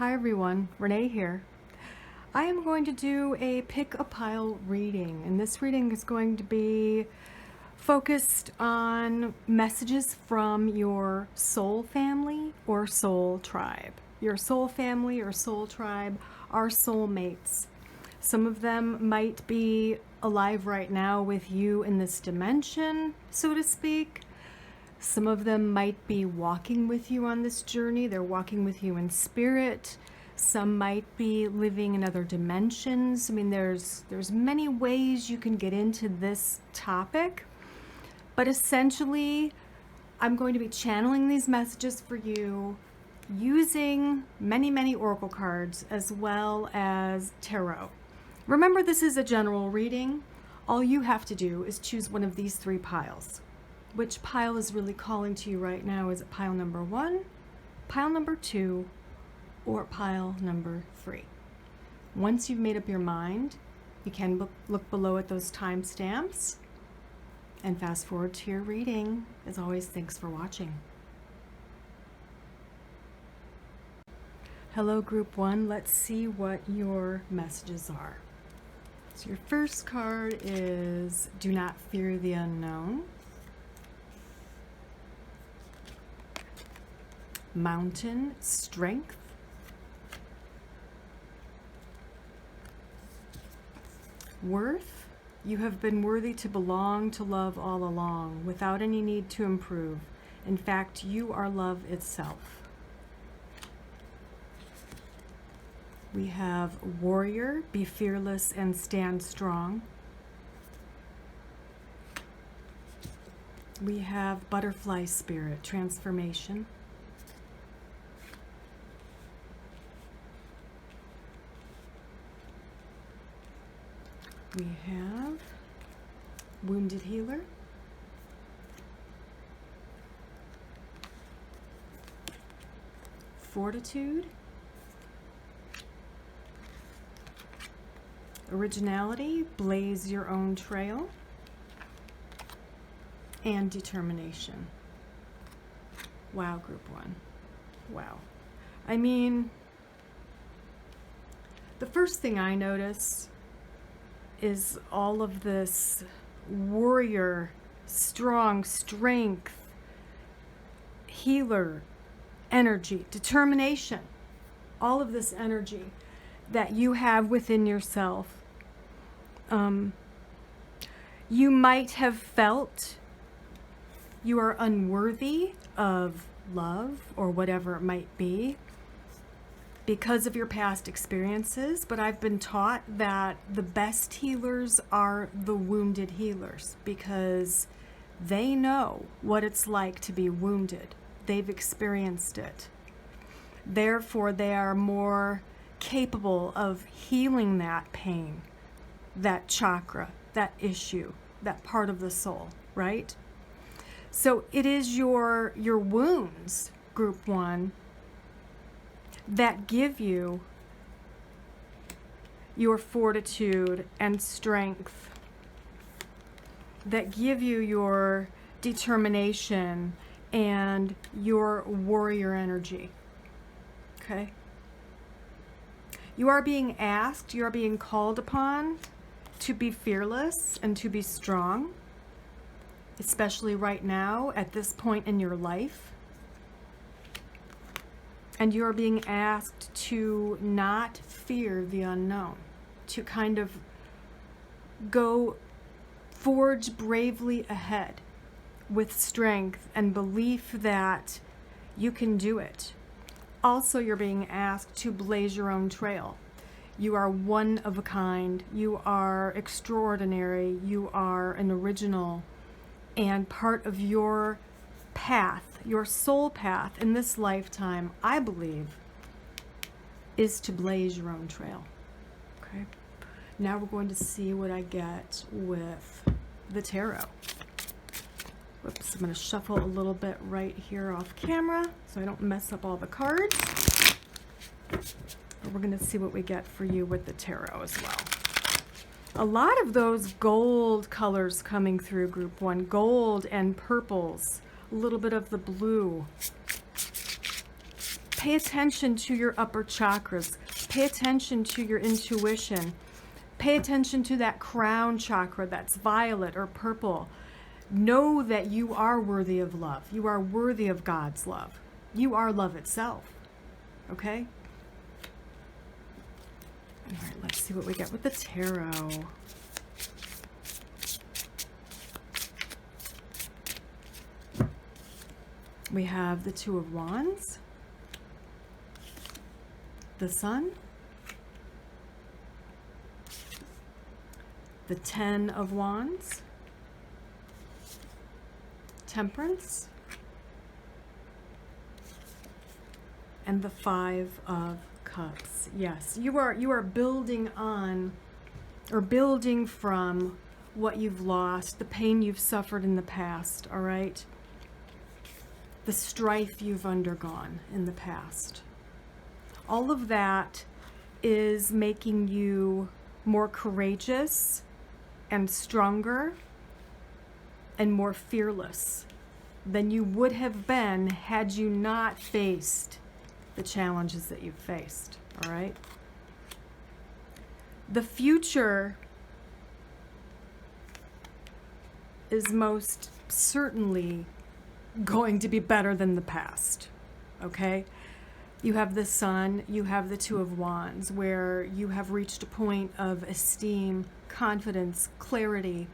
Hi everyone, Renee here. I am going to do a pick a pile reading, and this reading is going to be focused on messages from your soul family or soul tribe. Your soul family or soul tribe are soulmates. Some of them might be alive right now with you in this dimension, so to speak. Some of them might be walking with you on this journey. They're walking with you in spirit. Some might be living in other dimensions. I mean, there's many ways you can get into this topic. But essentially, I'm going to be channeling these messages for you using many oracle cards as well as tarot. Remember, this is a general reading. All you have to do is choose one of these three piles. Which pile is really calling to you right now? Is it pile number 1, pile number 2, or pile number 3? Once you've made up your mind, you can look below at those timestamps and fast forward to your reading. As always, thanks for watching. Hello, Group 1. Let's see what your messages are. So your first card is Do Not Fear the Unknown. Mountain, Strength. Worth. You have been worthy to belong to love all along, without any need to improve. In fact, you are love itself. We have Warrior, Be fearless and stand strong. We have Butterfly Spirit, Transformation. We have Wounded Healer. Fortitude. Originality, Blaze Your Own Trail. And Determination. Wow, Group 1. Wow. I mean, the first thing I notice is all of this warrior, strong, strength, healer energy, determination, all of this energy that you have within yourself. You might have felt you are unworthy of love or whatever it might be because of your past experiences, but I've been taught that the best healers are the wounded healers because they know what it's like to be wounded. They've experienced it. Therefore, they are more capable of healing that pain, that chakra, that issue, that part of the soul, right? So it is your wounds, Group 1, that give you your fortitude and strength, that give you your determination and your warrior energy. Okay? You are being asked, you are being called upon to be fearless and to be strong, especially right now at this point in your life. And you're being asked to not fear the unknown, to kind of go forge bravely ahead with strength and belief that you can do it. Also, you're being asked to blaze your own trail. You are one of a kind. You are extraordinary. You are an original. And part of your path, your soul path in this lifetime, I believe, is to blaze your own trail. Okay. Now we're going to see what I get with the tarot. Whoops, I'm going to shuffle a little bit right here off camera so I don't mess up all the cards. But we're going to see what we get for you with the tarot as well. A lot of those gold colors coming through, Group 1. Gold and purples. A little bit of the blue. Pay attention to your upper chakras. Pay attention to your intuition. Pay attention to that crown chakra that's violet or purple. Know that you are worthy of love. You are worthy of God's love. You are love itself. Okay? All right, let's see what we get with the tarot. We have the Two of Wands, the Sun, the Ten of Wands, Temperance, and the Five of Cups. Yes, you are building on, or building from what you've lost, the pain you've suffered in the past, all right? The strife you've undergone in the past. All of that is making you more courageous and stronger and more fearless than you would have been had you not faced the challenges that you've faced, all right? The future is most certainly going to be better than the past, okay? You have the Sun, you have the Two of Wands, where you have reached a point of esteem, confidence, clarity.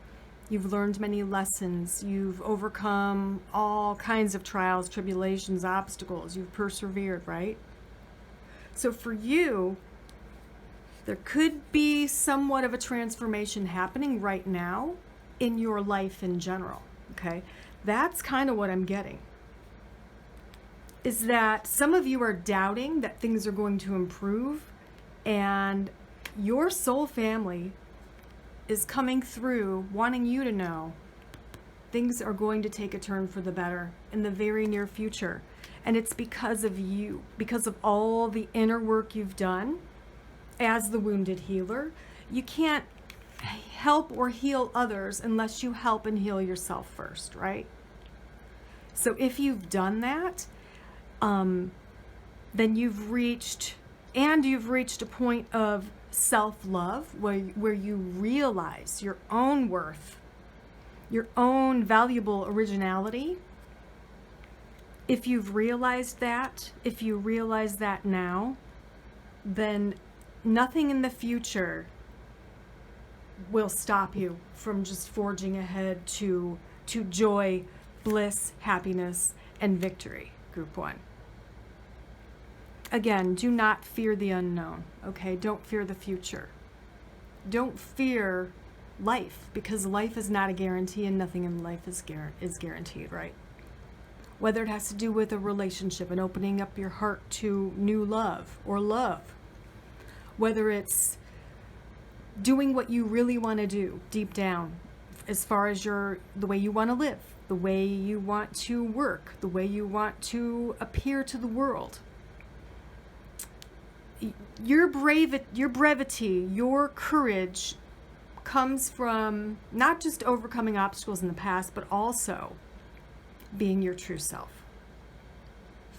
You've learned many lessons. You've overcome all kinds of trials, tribulations, obstacles. You've persevered, right? So for you, there could be somewhat of a transformation happening right now in your life in general, okay? That's kind of what I'm getting. Is that some of you are doubting that things are going to improve, and your soul family is coming through wanting you to know things are going to take a turn for the better in the very near future. And it's because of you, because of all the inner work you've done as the wounded healer. You can't help or heal others unless you help and heal yourself first, right? So if you've done that, then you've reached a point of self-love where you realize your own worth, your own valuable originality. If you've realized that, if you realize that now, then nothing in the future will stop you from just forging ahead to joy, bliss, happiness, and victory, Group 1. Again, do not fear the unknown, okay? Don't fear the future. Don't fear life, because life is not a guarantee and nothing in life is guaranteed, right? Whether it has to do with a relationship and opening up your heart to new love or love, whether it's doing what you really want to do deep down as far as the way you want to live, the way you want to work, the way you want to appear to the world. Your brevity, your courage comes from not just overcoming obstacles in the past, but also being your true self.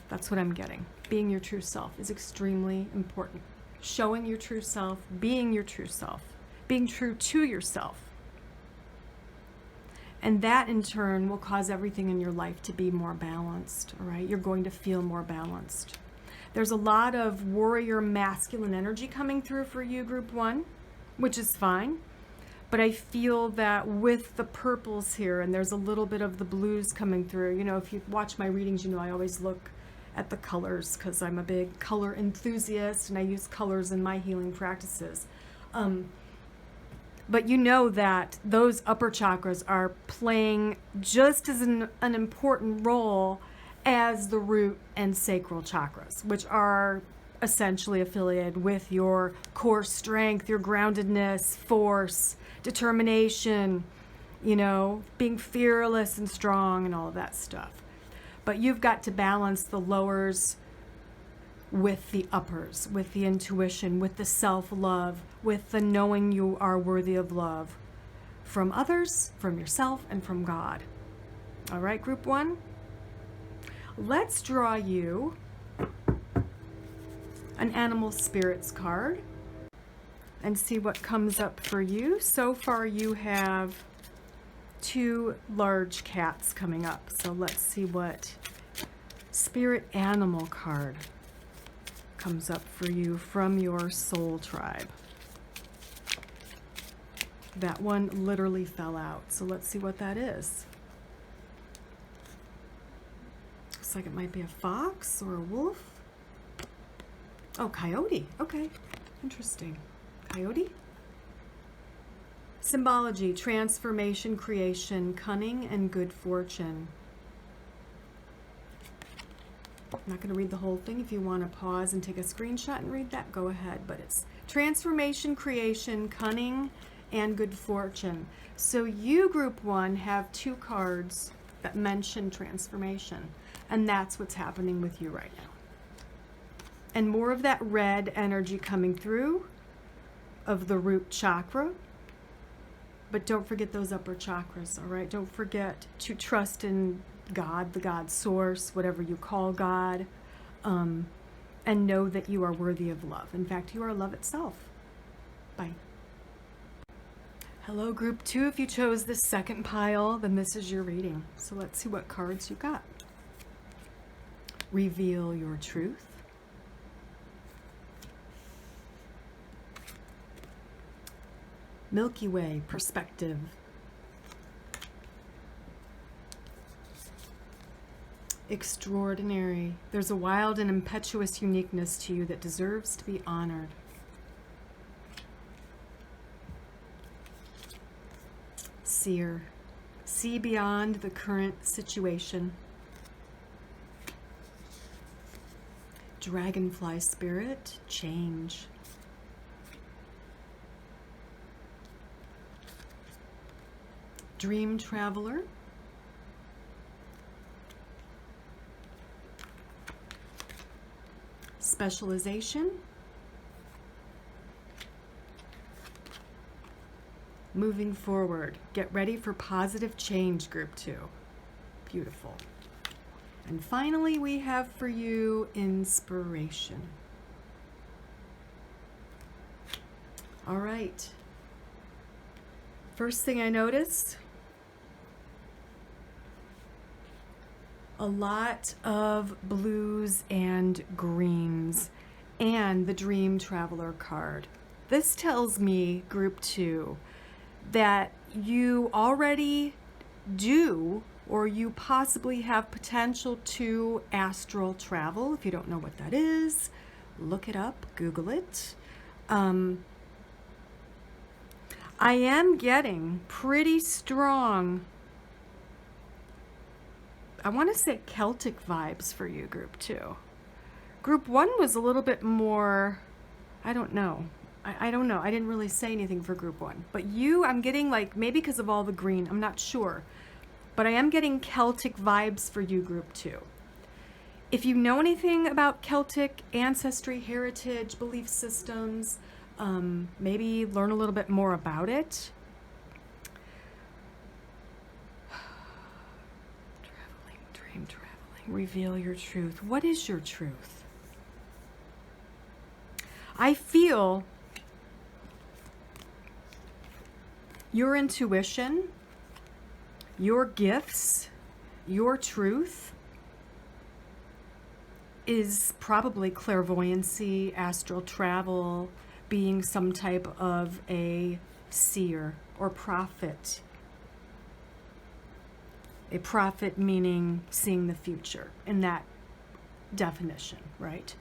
That's what I'm getting. Being your true self is extremely important. Showing your true self, being your true self, being true to yourself. And that in turn will cause everything in your life to be more balanced, all right? You're going to feel more balanced. There's a lot of warrior masculine energy coming through for you, Group 1, which is fine. But I feel that with the purples here, and there's a little bit of the blues coming through. You know, if you watch my readings, you know I always look at the colors because I'm a big color enthusiast and I use colors in my healing practices. But you know that those upper chakras are playing just as an important role as the root and sacral chakras, which are essentially affiliated with your core strength, your groundedness, force, determination, you know, being fearless and strong and all of that stuff. But you've got to balance the lowers with the uppers, with the intuition, with the self-love, with the knowing you are worthy of love from others, from yourself, and from God. All right, Group 1? Let's draw you an animal spirits card and see what comes up for you. So far you have 2 large cats coming up. So let's see what spirit animal card comes up for you from your soul tribe. That one literally fell out. So let's see what that is. Looks like it might be a fox or a wolf. Oh, coyote. Okay, interesting. Coyote? Symbology, transformation, creation, cunning, and good fortune. I'm not going to read the whole thing. If you want to pause and take a screenshot and read that, go ahead. But it's transformation, creation, cunning, and good fortune. So you, group 1, have 2 cards that mention transformation. And that's what's happening with you right now. And more of that red energy coming through of the root chakra. But don't forget those upper chakras, all right? Don't forget to trust in God, the God source, whatever you call God, and know that you are worthy of love. In fact, you are love itself. Bye. Hello, group 2. If you chose the second pile, then this is your reading. So let's see what cards you got. Reveal your truth. Milky Way perspective. Extraordinary. There's a wild and impetuous uniqueness to you that deserves to be honored. Seer. See beyond the current situation. Dragonfly spirit. Change. Dream traveler. Specialization. Moving forward. Get ready for positive change, group 2. Beautiful. And finally, we have for you inspiration. All right. First thing I noticed, a lot of blues and greens and the Dream Traveler card. This tells me, group 2, that you already do or you possibly have potential to astral travel. If you don't know what that is, look it up, Google it. I am getting pretty strong, I want to say Celtic vibes for you, group 2. Group 1 was a little bit more, I don't know. I don't know. I didn't really say anything for group 1. But you, I'm getting like, maybe because of all the green, I'm not sure. But I am getting Celtic vibes for you, group 2. If you know anything about Celtic ancestry, heritage, belief systems, maybe learn a little bit more about it. Dream traveling, reveal your truth. What is your truth? I feel your intuition, your gifts, your truth is probably clairvoyancy, astral travel, being some type of a seer or prophet. A prophet meaning seeing the future in that definition, right?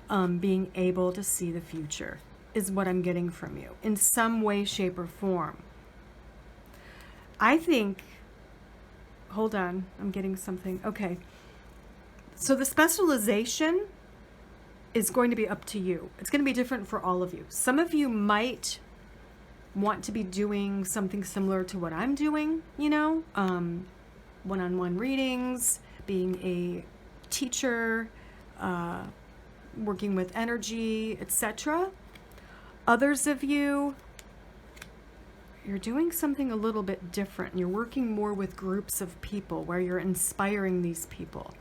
Being able to see the future is what I'm getting from you in some way, shape, or form. I think, hold on, I'm getting something. Okay. So the specialization is going to be up to you. It's going to be different for all of you. Some of you might want to be doing something similar to what I'm doing, you know, one-on-one readings, being a teacher, working with energy, etc. Others of you, you're doing something a little bit different. You're working more with groups of people where you're inspiring these people.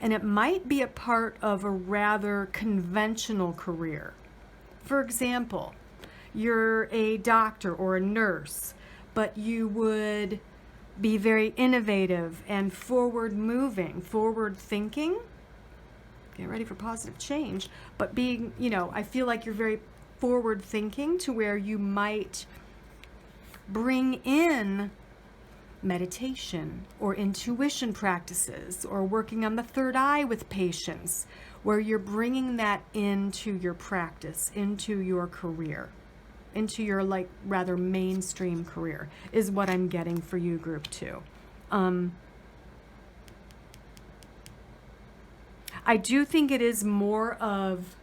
and it might be a part of a rather conventional career. For example, you're a doctor or a nurse, but you would be very innovative and forward moving, forward thinking. Get ready for positive change, but being, I feel like you're very forward thinking to where you might bring in meditation or intuition practices or working on the third eye with patients, where you're bringing that into your practice, into your career, into your rather mainstream career, is what I'm getting for you, group 2. I do think it is more of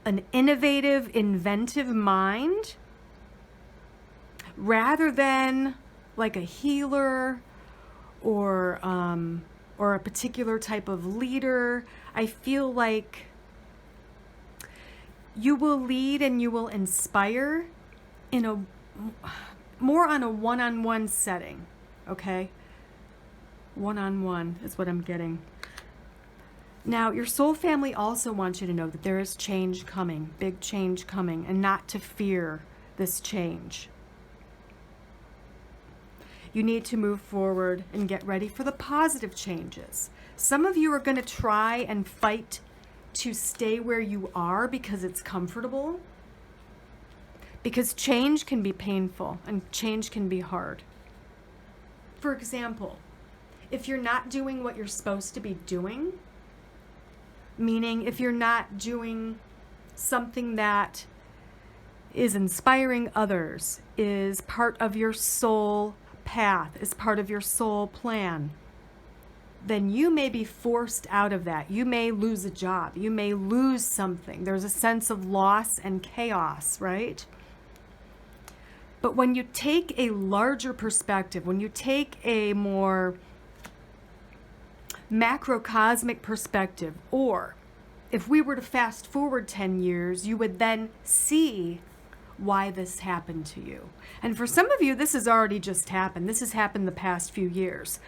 an innovative, inventive mind rather than like a healer or a particular type of leader. I feel like you will lead and you will inspire in a more on a one-on-one setting, okay? One-on-one is what I'm getting. Now, your soul family also wants you to know that there is change coming, big change coming, and not to fear this change. You need to move forward and get ready for the positive changes. Some of you are going to try and fight to stay where you are because it's comfortable. Because change can be painful and change can be hard. For example, if you're not doing what you're supposed to be doing, meaning if you're not doing something that is inspiring others, is part of your soul path, is part of your soul plan, then you may be forced out of that. You may lose a job. You may lose something. There's a sense of loss and chaos, right? But when you take a larger perspective, when you take a more macrocosmic perspective, or if we were to fast forward 10 years, you would then see why this happened to you. And for some of you, this has already just happened. This has happened the past few years.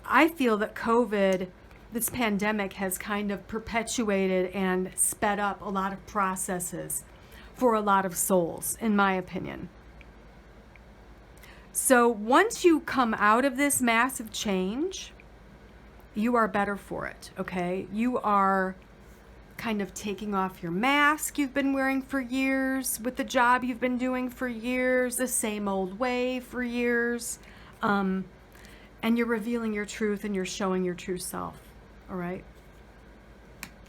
I feel that COVID, this pandemic, has kind of perpetuated and sped up a lot of processes for a lot of souls, in my opinion. So once you come out of this massive change, you are better for it, okay? You are kind of taking off your mask you've been wearing for years, with the job you've been doing for years, the same old way for years, and you're revealing your truth and you're showing your true self, all right?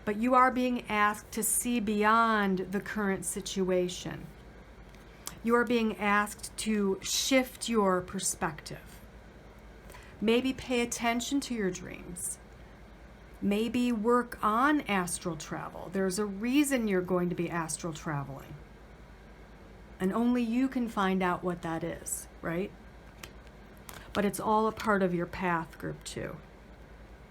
But you are being asked to see beyond the current situation. You are being asked to shift your perspective. Maybe pay attention to your dreams. Maybe work on astral travel. There's a reason you're going to be astral traveling. And only you can find out what that is, right? But it's all a part of your path, group 2.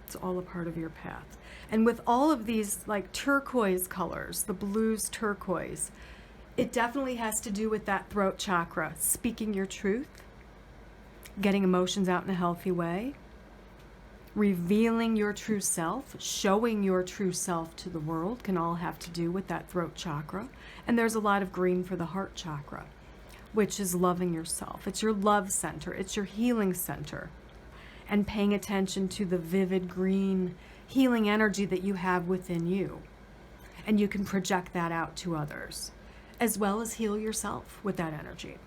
It's all a part of your path. And with all of these like turquoise colors, the blues turquoise, it definitely has to do with that throat chakra, speaking your truth, getting emotions out in a healthy way, revealing your true self, showing your true self to the world, can all have to do with that throat chakra. And there's a lot of green for the heart chakra, which is loving yourself. It's your love center. It's your healing center. And paying attention to the vivid green healing energy that you have within you. And you can project that out to others, as well as heal yourself with that energy.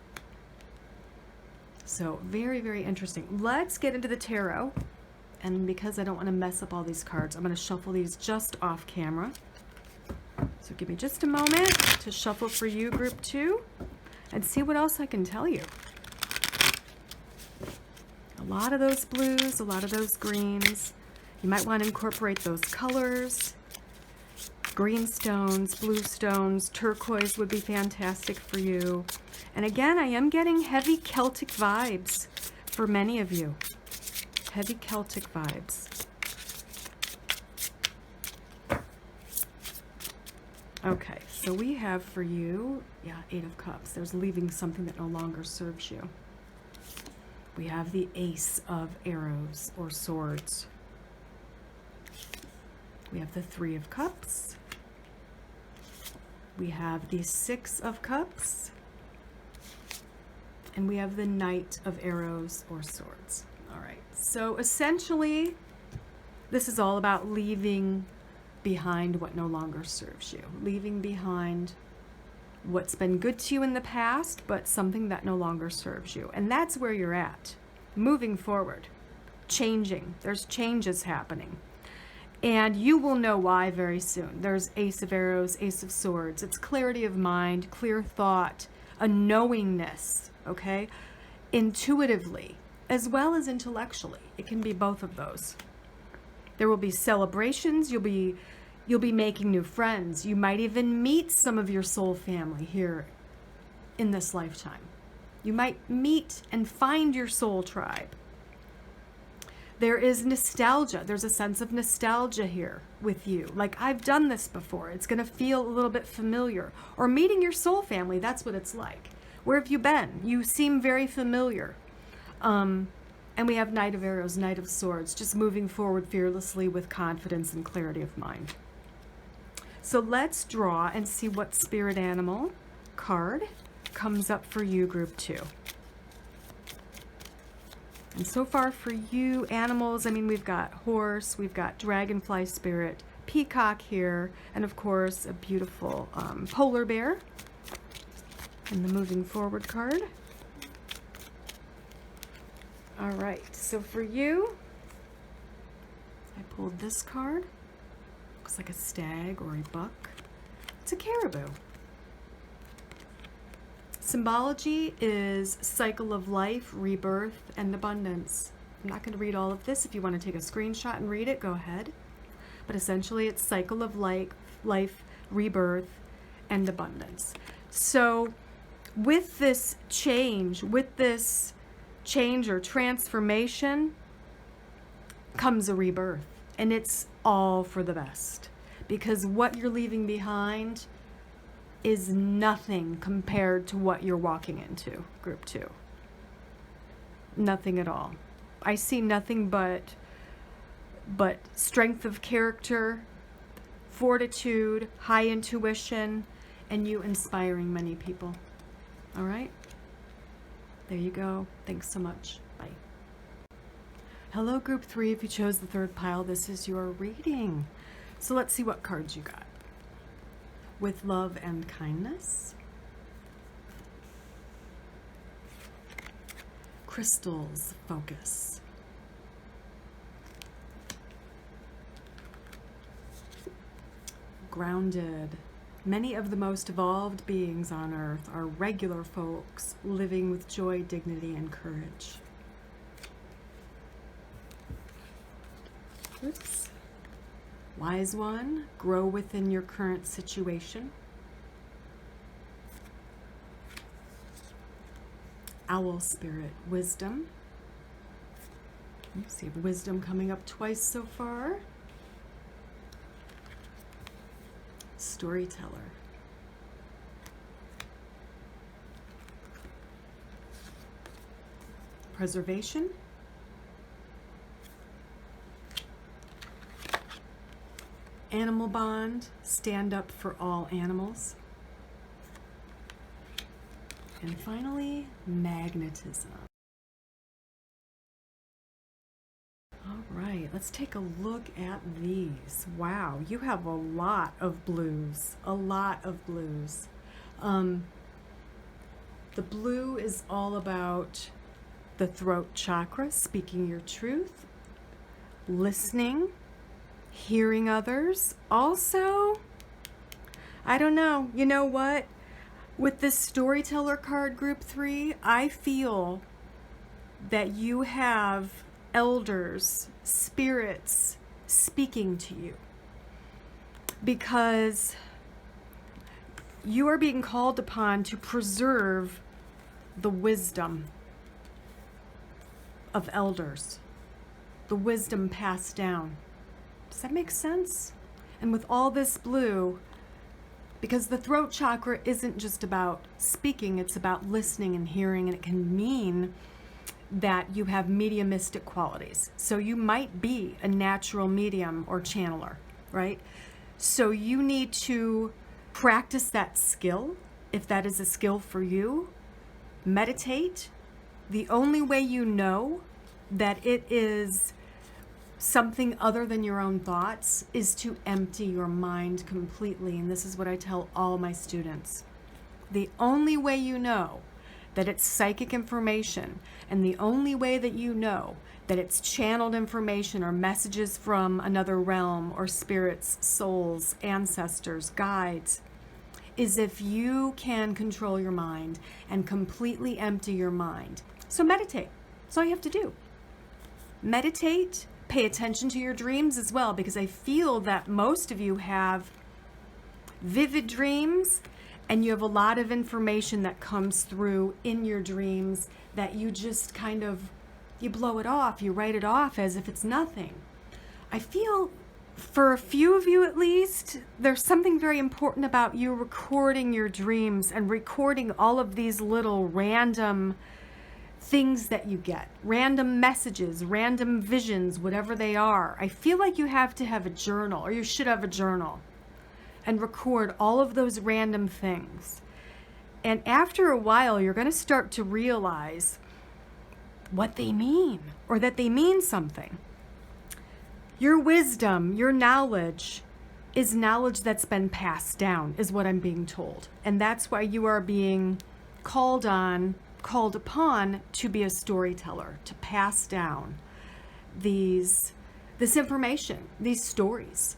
So very, very interesting. Let's get into the tarot. And because I don't want to mess up all these cards, I'm going to shuffle these just off camera. So give me just a moment to shuffle for you, group 2, and see what else I can tell you. A lot of those blues, a lot of those greens. You might want to incorporate those colors. Green stones, blue stones, turquoise would be fantastic for you. And again, I am getting heavy Celtic vibes for many of you. Heavy Celtic vibes. Okay, so we have for you, 8 of Cups. There's leaving something that no longer serves you. We have the Ace of Arrows or Swords. We have the Three of Cups. We have the Six of Cups. And we have the Knight of Arrows or Swords. All right, so essentially, this is all about leaving behind what no longer serves you. Leaving behind what's been good to you in the past, but something that no longer serves you. And that's where you're at. Moving forward, changing. There's changes happening. And you will know why very soon. There's Ace of Arrows, Ace of Swords. It's clarity of mind, clear thought, a knowingness, okay? Intuitively, as well as intellectually. It can be both of those. There will be celebrations. You'll be making new friends. You might even meet some of your soul family here in this lifetime. You might meet and find your soul tribe. There is nostalgia. There's a sense of nostalgia here with you. Like, I've done this before. It's going to feel a little bit familiar. Or meeting your soul family, that's what it's like. Where have you been? You seem very familiar. And we have Knight of Arrows, Knight of Swords, just moving forward fearlessly with confidence and clarity of mind. So let's draw and see what spirit animal card comes up for you, group 2. And so far for you animals, I mean, we've got horse, we've got dragonfly spirit, peacock here, and of course a beautiful polar bear in the moving forward card. All right, so for you, I pulled this card. Looks like a stag or a buck. It's a caribou. Symbology is cycle of life, rebirth, and abundance. I'm not going to read all of this. If you want to take a screenshot and read it, go ahead. But essentially, it's cycle of life, rebirth, and abundance. So with this change or transformation comes a rebirth, and it's all for the best, because what you're leaving behind is nothing compared to what you're walking into, group 2. Nothing at all. I see nothing but strength of character, fortitude, high intuition, and you inspiring many people. All right? There you go. Thanks so much. Bye. Hello, group 3. If you chose the third pile, this is your reading. So let's see what cards you got. With love and kindness. Crystals focus. Grounded. Many of the most evolved beings on earth are regular folks living with joy, dignity, and courage. Oops. Wise one, grow within your current situation. Owl spirit, wisdom. Oops, you have wisdom coming up twice so far. Storyteller. Preservation. Animal bond, stand up for all animals. And finally, magnetism. All right, let's take a look at these. Wow, you have a lot of blues, a lot of blues. The blue is all about the throat chakra, speaking your truth, listening, hearing others. Also, I don't know, you know what? With this storyteller card, group 3, I feel that you have elders, spirits speaking to you, because you are being called upon to preserve the wisdom of elders, the wisdom passed down. Does that make sense? And with all this blue, because the throat chakra isn't just about speaking, it's about listening and hearing, and it can mean that you have mediumistic qualities. So you might be a natural medium or channeler. right? So you need to practice that skill, if that is a skill for you. Meditate. The only way you know that it is something other than your own thoughts is to empty your mind completely. And this is what I tell all my students. The only way you know that it's psychic information, and the only way that you know that it's channeled information or messages from another realm or spirits, souls, ancestors, guides, is if you can control your mind and completely empty your mind. So meditate. That's all you have to do. Meditate. Pay attention to your dreams as well, because I feel that most of you have vivid dreams and you have a lot of information that comes through in your dreams that you just kind of, you blow it off, you write it off as if it's nothing. I feel for a few of you at least, there's something very important about you recording your dreams and recording all of these little random things that you get, random messages, random visions, whatever they are. I feel like you have to have a journal, or you should have a journal, and record all of those random things. And after a while, you're going to start to realize what they mean, or that they mean something. Your wisdom, your knowledge is knowledge that's been passed down, is what I'm being told. And that's why you are being called upon to be a storyteller, to pass down this information, these stories,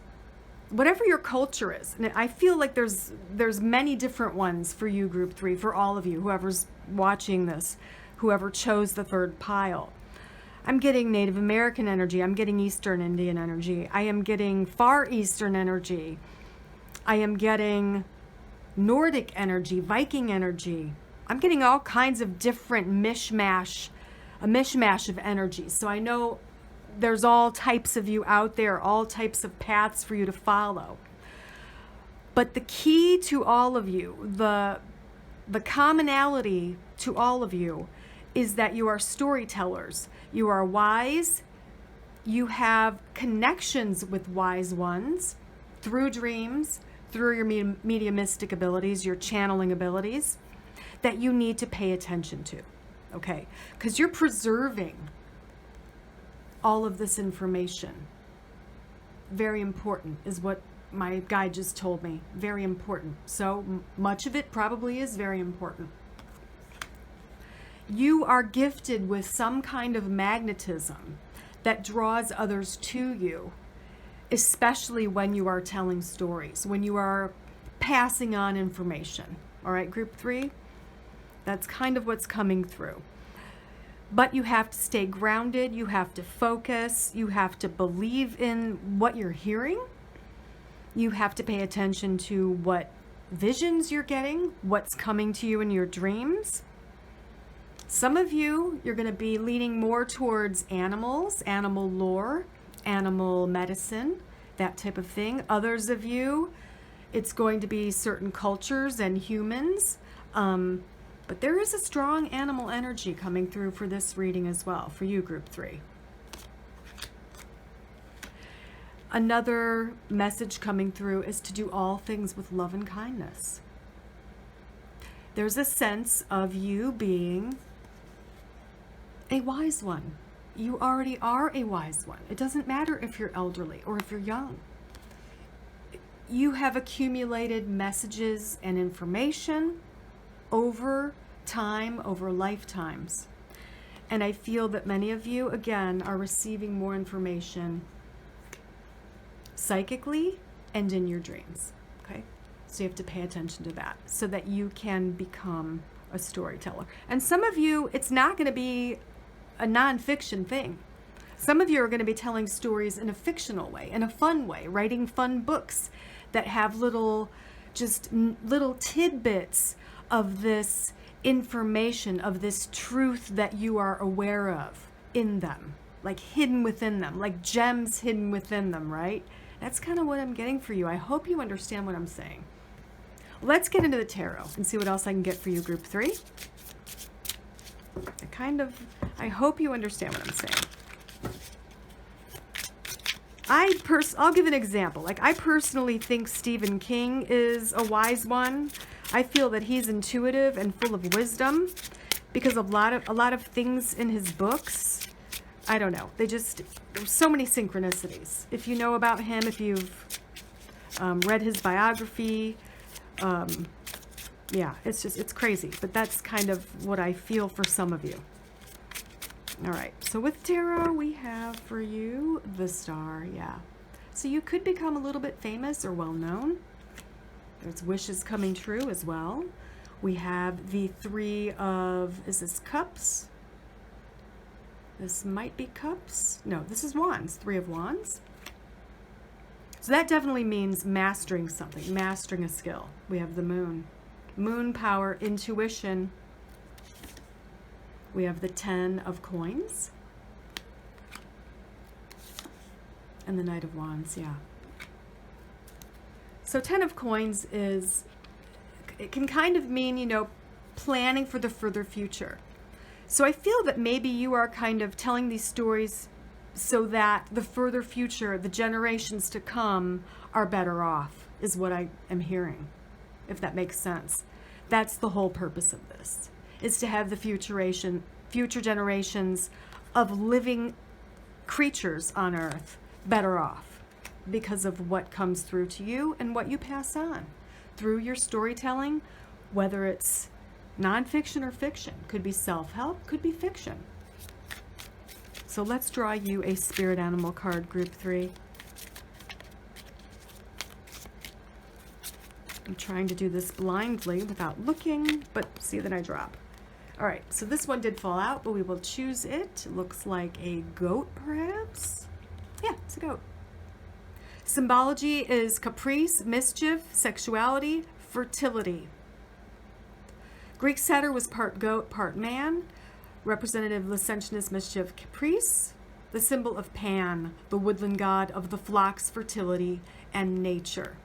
whatever your culture is. And I feel like there's many different ones for you, group 3, for all of you, whoever's watching this, whoever chose the third pile. I'm getting Native American energy. I'm getting Eastern Indian energy. I am getting Far Eastern energy. I am getting Nordic energy, Viking energy. I'm getting all kinds of different a mishmash of energies. So I know there's all types of you out there, all types of paths for you to follow. But the key to all of you, the commonality to all of you, is that you are storytellers. You are wise. You have connections with wise ones through dreams, through your mediumistic abilities, your channeling abilities, that you need to pay attention to, okay? Because you're preserving all of this information. Very important is what my guide just told me. Very important. So much of it probably is very important. You are gifted with some kind of magnetism that draws others to you, especially when you are telling stories, when you are passing on information. All right, group 3? That's kind of what's coming through. But you have to stay grounded, you have to focus, you have to believe in what you're hearing. You have to pay attention to what visions you're getting, what's coming to you in your dreams. Some of you, you're going to be leaning more towards animals, animal lore, animal medicine, that type of thing. Others of you, it's going to be certain cultures and humans. But there is a strong animal energy coming through for this reading as well, for you, group 3. Another message coming through is to do all things with love and kindness. There's a sense of you being a wise one. You already are a wise one. It doesn't matter if you're elderly or if you're young. You have accumulated messages and information over time, over lifetimes. And I feel that many of you, again, are receiving more information psychically and in your dreams, okay? So you have to pay attention to that so that you can become a storyteller. And some of you, it's not going to be a nonfiction thing. Some of you are going to be telling stories in a fictional way, in a fun way, writing fun books that have little tidbits of this information, of this truth that you are aware of in them, like hidden within them, like gems hidden within them, right? That's kind of what I'm getting for you. I hope you understand what I'm saying. Let's get into the tarot and see what else I can get for you, group 3. I hope you understand what I'm saying. I'll give an example. Like, I personally think Stephen King is a wise one. I feel that he's intuitive and full of wisdom because a lot of things in his books, I don't know. There's so many synchronicities. If you know about him, if you've read his biography, yeah, it's crazy. But that's kind of what I feel for some of you. All right, so with tarot, we have for you the Star, yeah. So you could become a little bit famous or well-known. There's wishes coming true as well. We have the Three of, is this Cups? This might be Cups. No, this is Wands, Three of Wands. So that definitely means mastering something, mastering a skill. We have the Moon. Moon power, intuition. We have the Ten of Coins. And the Knight of Wands, yeah. So Ten of Coins is, it can kind of mean, you know, planning for the further future. So I feel that maybe you are kind of telling these stories so that the further future, the generations to come, are better off, is what I am hearing, if that makes sense. That's the whole purpose of this, is to have the future generations of living creatures on Earth better off because of what comes through to you and what you pass on through your storytelling, whether it's nonfiction or fiction. Could be self-help, could be fiction. So let's draw you a spirit animal card, group 3. I'm trying to do this blindly without looking, but see that I drop. All right, so this one did fall out, but we will choose it. It looks like a goat, perhaps. Yeah, it's a goat. Symbology is caprice, mischief, sexuality, fertility. Greek satyr was part goat, part man. Representative licentiousness, mischief, caprice. The symbol of Pan, the woodland god of the flocks, fertility, and nature.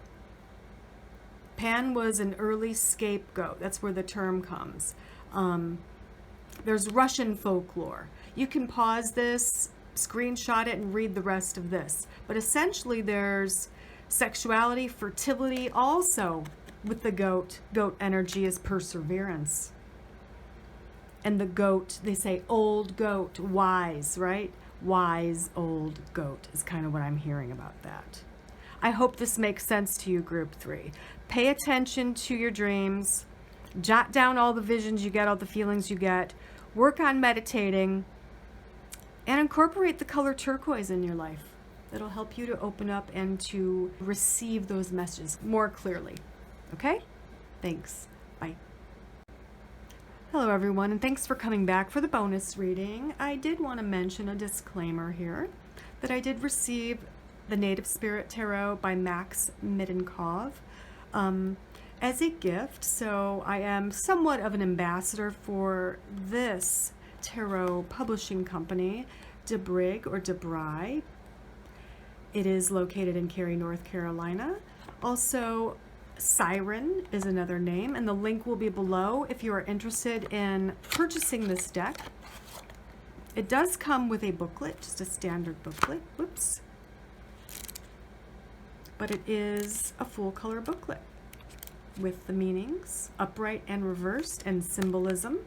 Pan was an early scapegoat. That's where the term comes. There's Russian folklore. You can pause this, screenshot it, and read the rest of this. But essentially there's sexuality, fertility, also with the goat. Goat energy is perseverance. And the goat, they say old goat, wise, right? Wise old goat is kind of what I'm hearing about that. I hope this makes sense to you, group 3. Pay attention to your dreams. Jot down all the visions you get, all the feelings you get. Work on meditating. And incorporate the color turquoise in your life. That'll help you to open up and to receive those messages more clearly. Okay? Thanks. Bye. Hello everyone, and thanks for coming back for the bonus reading. I did want to mention a disclaimer here that I did receive the Native Spirit Tarot by Max Midenkov as a gift, so I am somewhat of an ambassador for this tarot publishing company, DeBrig or DeBry. It is located in Cary, North Carolina. Also, Siren is another name, and the link will be below if you are interested in purchasing this deck. It does come with a booklet, just a standard booklet. Whoops. But it is a full color booklet with the meanings, upright and reversed, and symbolism.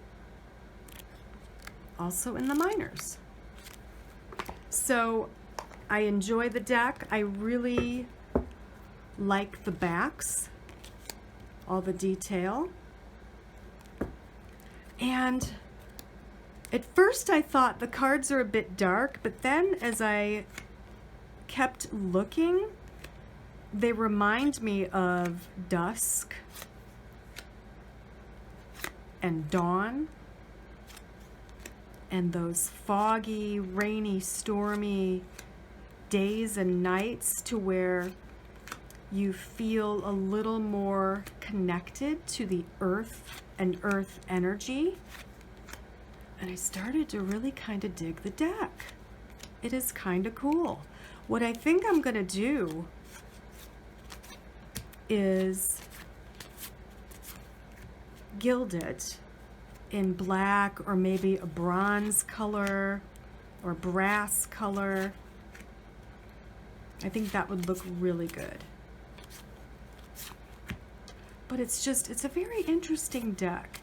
Also in the minors. So I enjoy the deck. I really like the backs, all the detail. And at first I thought the cards are a bit dark, but then as I kept looking, they remind me of dusk and dawn and those foggy, rainy, stormy days and nights to where you feel a little more connected to the earth and earth energy. And I started to really kind of dig the deck. It is kind of cool. What I think I'm going to do is gild it in black or maybe a bronze color or brass color. I think that would look really good. But it's a very interesting deck.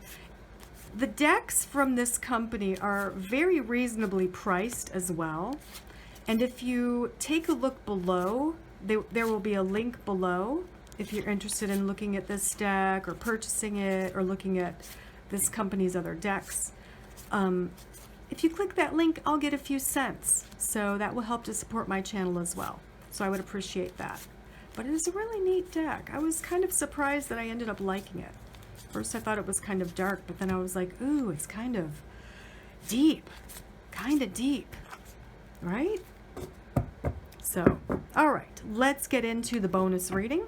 The decks from this company are very reasonably priced as well. And if you take a look below, there will be a link below if you're interested in looking at this deck or purchasing it or looking at this company's other decks. If you click that link, I'll get a few cents. So that will help to support my channel as well. So I would appreciate that. But it is a really neat deck. I was kind of surprised that I ended up liking it. First I thought it was kind of dark, but then I was like, ooh, it's kind of deep. Kind of deep. Right? So, all right, let's get into the bonus reading.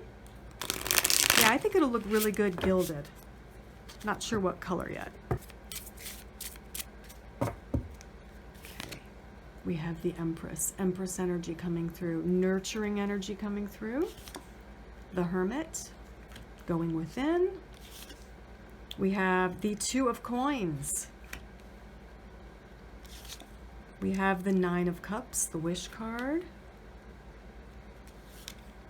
Yeah, I think it'll look really good gilded. Not sure what color yet. Okay. We have the Empress. Empress energy coming through. Nurturing energy coming through. The Hermit. Going within. We have the Two of Coins. We have the Nine of Cups, the Wish card.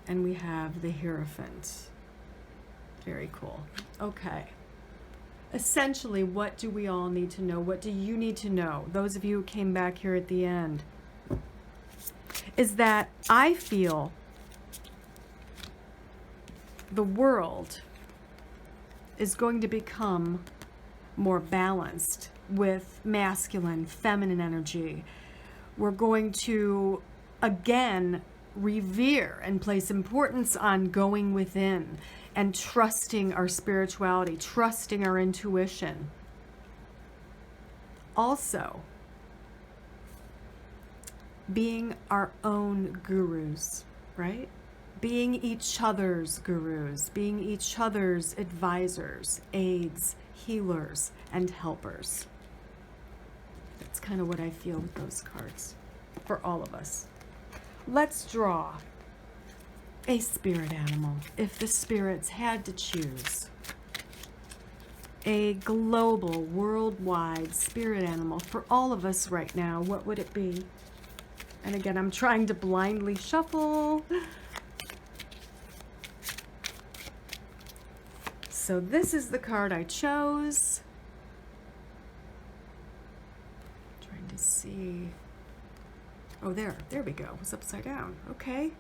And we have the Hierophant. Very cool. Okay. Essentially, what do we all need to know? What do you need to know? Those of you who came back here at the end. Is that I feel the world is going to become more balanced with masculine, feminine energy. We're going to, again, revere and place importance on going within and trusting our spirituality, trusting our intuition. Also, being our own gurus, right? Being each other's gurus, being each other's advisors, aides, healers, and helpers. That's kind of what I feel with those cards for all of us. Let's draw a spirit animal, if the spirits had to choose. A global, worldwide spirit animal for all of us right now, what would it be? And again, I'm trying to blindly shuffle. So this is the card I chose. Trying to see. Oh, there we go. It was upside down. Okay.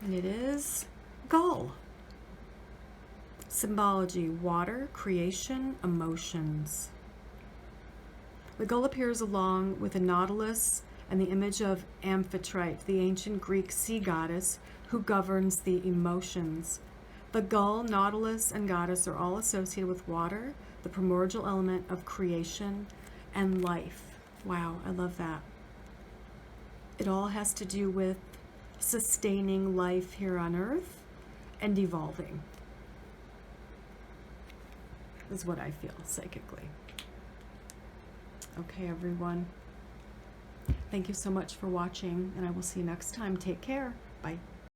And it is Gull. Symbology: water, creation, emotions. The gull appears along with a nautilus and the image of Amphitrite, the ancient Greek sea goddess who governs the emotions. The gull, nautilus, and goddess are all associated with water, the primordial element of creation and life. Wow, I love that. It all has to do with sustaining life here on Earth and evolving, is what I feel psychically. Okay, everyone. Thank you so much for watching, and I will see you next time. Take care. Bye.